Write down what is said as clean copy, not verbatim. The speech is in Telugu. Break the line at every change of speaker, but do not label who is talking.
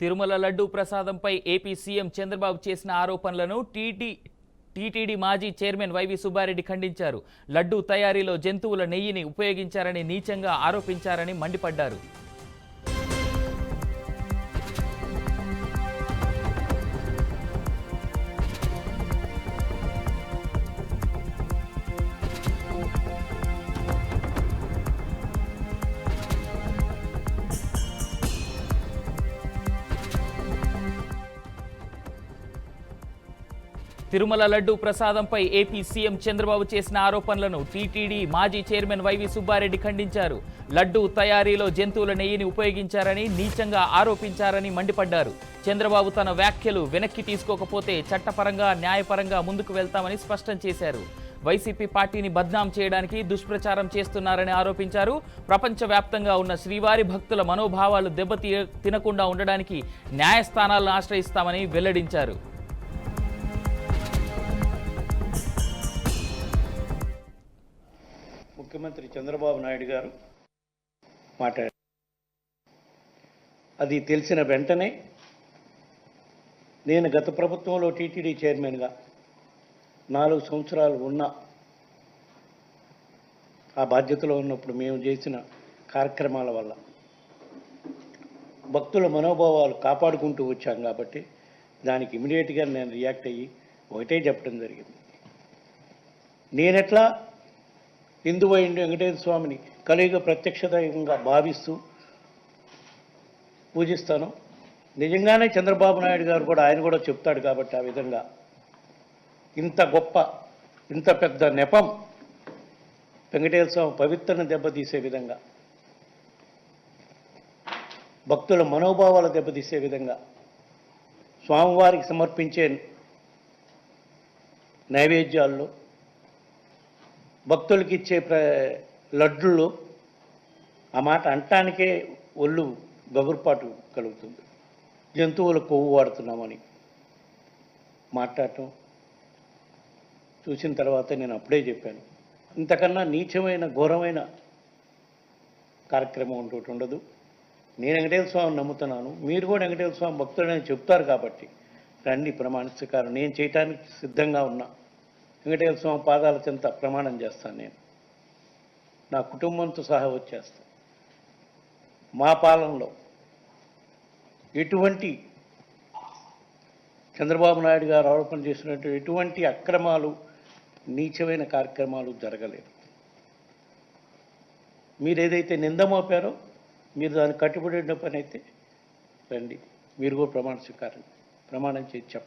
తిరుమల లడ్డూ ప్రసాదంపై ఏపీ సీఎం చంద్రబాబు చేసిన ఆరోపణలను టీటీడీ మాజీ చైర్మన్ వైవి సుబ్బారెడ్డి ఖండించారు. లడ్డూ తయారీలో జంతువుల నెయ్యిని ఉపయోగించారని నీచంగా ఆరోపించారని మండిపడ్డారు. తిరుమల లడ్డూ ప్రసాదంపై ఏపీ సీఎం చంద్రబాబు చేసిన ఆరోపణలను టీటీడీ మాజీ చైర్మన్ వైవి సుబ్బారెడ్డి ఖండించారు. లడ్డూ తయారీలో జంతువుల నెయ్యిని ఉపయోగించారని నీచంగా ఆరోపించారని మండిపడ్డారు. చంద్రబాబు తన వ్యాఖ్యలు వెనక్కి తీసుకోకపోతే చట్టపరంగా న్యాయపరంగా ముందుకు వెళ్తామని స్పష్టం చేశారు. వైసీపీ పార్టీని బద్నాం చేయడానికి దుష్ప్రచారం చేస్తున్నారని ఆరోపించారు. ప్రపంచవ్యాప్తంగా ఉన్న శ్రీవారి భక్తుల మనోభావాలు తినకుండా ఉండడానికి న్యాయస్థానాలను ఆశ్రయిస్తామని వెల్లడించారు.
ముఖ్యమంత్రి చంద్రబాబు నాయుడు గారు మాట్లాడారు. అది తెలిసిన వెంటనే నేను గత ప్రభుత్వంలో టీటీడీ చైర్మన్గా 4 సంవత్సరాలు ఉన్న ఆ బాధ్యతలో ఉన్నప్పుడు మేము చేసిన కార్యక్రమాల వల్ల భక్తుల మనోభావాలు కాపాడుకుంటూ వచ్చాం కాబట్టి దానికి ఇమీడియట్గా నేను రియాక్ట్ అయ్యి ఒకటే చెప్పడం జరిగింది. నేనెట్లా హిందువైండు వెంకటేశ్వర స్వామిని కలియుగ ప్రత్యక్ష దైవంగా భావిస్తూ పూజిస్తాను. నిజంగానే చంద్రబాబు నాయుడు గారు కూడా ఆయన కూడా చెప్తాడు కాబట్టి ఆ విధంగా ఇంత గొప్ప ఇంత పెద్ద నెపం వెంకటేశ్వర స్వామి పవిత్రను దెబ్బతీసే విధంగా, భక్తుల మనోభావాలు దెబ్బతీసే విధంగా స్వామివారికి సమర్పించే నైవేద్యాల్లో భక్తులకి ఇచ్చే లడ్డుల్లో ఆ మాట అంటానికే ఒళ్ళు గగురుపాటు కలుగుతుంది. జంతువుల కొవ్వు వాడుతున్నామని మాట్లాడటం చూసిన తర్వాత నేను అప్పుడే చెప్పాను, ఇంతకన్నా నీచమైన ఘోరమైన కార్యక్రమం ఇంకోటి ఉండదు. నేను వెంకటేశ్వర స్వామిని నమ్ముతున్నాను, మీరు కూడా వెంకటేశ్వర స్వామి భక్తులని చెప్తారు కాబట్టి రండి ప్రమాణించకారు. నేను చేయటానికి సిద్ధంగా ఉన్నా. వెంకటేశ్వర స్వామి పాదాల చెంత ప్రమాణం చేస్తాను. నేను నా కుటుంబంతో సహా వచ్చేస్తాను. మా పాలనలో ఎటువంటి చంద్రబాబు నాయుడు గారు ఆరోపణ చేసినట్టు ఎటువంటి అక్రమాలు నీచమైన కార్యక్రమాలు జరగలేదు. మీరు ఏదైతే నింద మోపారో మీరు దాన్ని కట్టుబడిన పని అయితే రండి, మీరు కూడా ప్రమాణం చేసి చెప్పండి.